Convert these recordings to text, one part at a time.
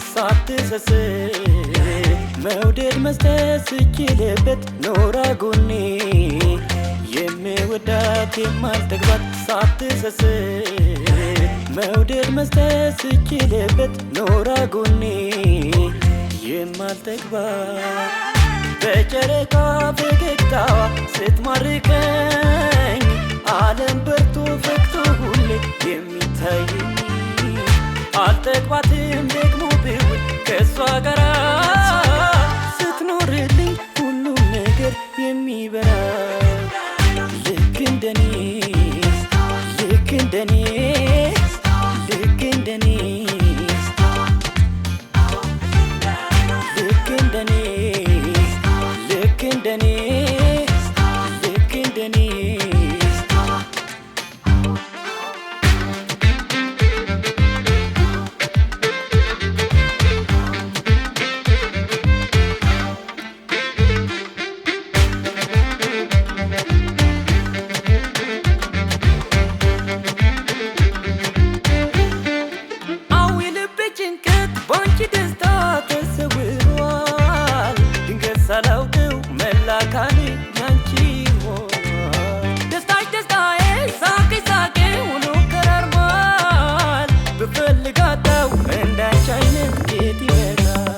ሳትሰስት መውደድ መስጠት ስችልበት ኖራ ጎኔ የምወዳት የማልጠግባት ሳትሰስት መውደድ መስጠት ስችልበት ኖራ ጎኔ የማልጠግባት በጨረቃ ፈገግታዋ ስትማርከኝ ዓለም በርቶ ፈክቶ ሁሌ የሚታየኝ አልጠግባትም ደግሞ ብውል ከሷ ጋራ ስትኖርልኝ ሁሉም ነገር የሚበራ ልክ እንደኔ ልክ እንደኔ ልክ እንደኔ ልክ እንደኔ ልክ እንደኔ ልክ እንደኔ ባንቺ ደስታ ተሰውሯል ድንገት ሳላውቀው መላካኔ ያንቺ ሆኗል ደስታሽ ደስታዬ ሳቅሽ ሳቄ ሆኖ ከራርሟል ብፈልጋታው እንዳንቺ አይነት የት ይመጣል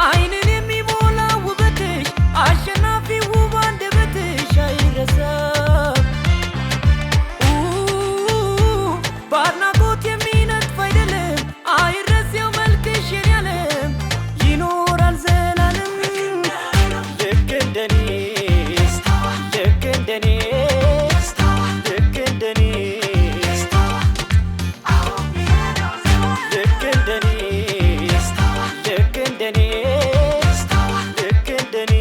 አይንን የሚሞላ ውበትሽ አሸናፊ ውብ አንደበትሽ አይረሳም ባድናቆት የሚነጥፍ አይደለም አይረሴው መልክሽ የኔ ዓለም ይኖራል ዘላለም ልክ እንደኔ ልክ እንደኔ ልክ እንደኔ ልክ እንደኔ ልክ እንደኔ ልክ እንደኔ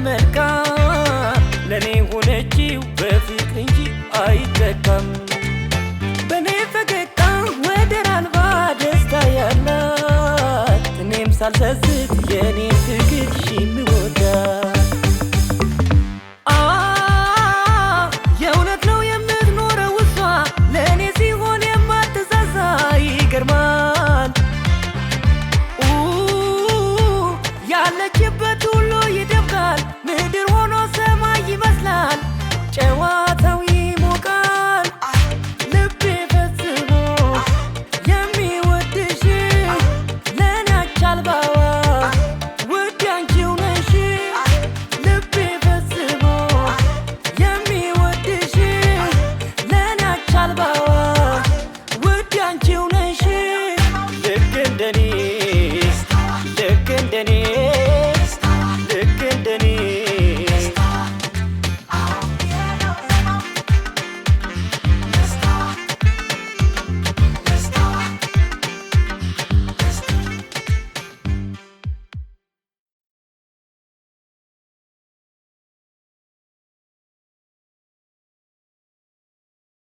መልካም ለኔ ሆነችው በፍቅር እንጂ አይተካም በኔ ፈገግታ ወደር አልባ ደስታ ያላት እኔም ሳልሰስት የኔ ፍቅር ሽምወዳት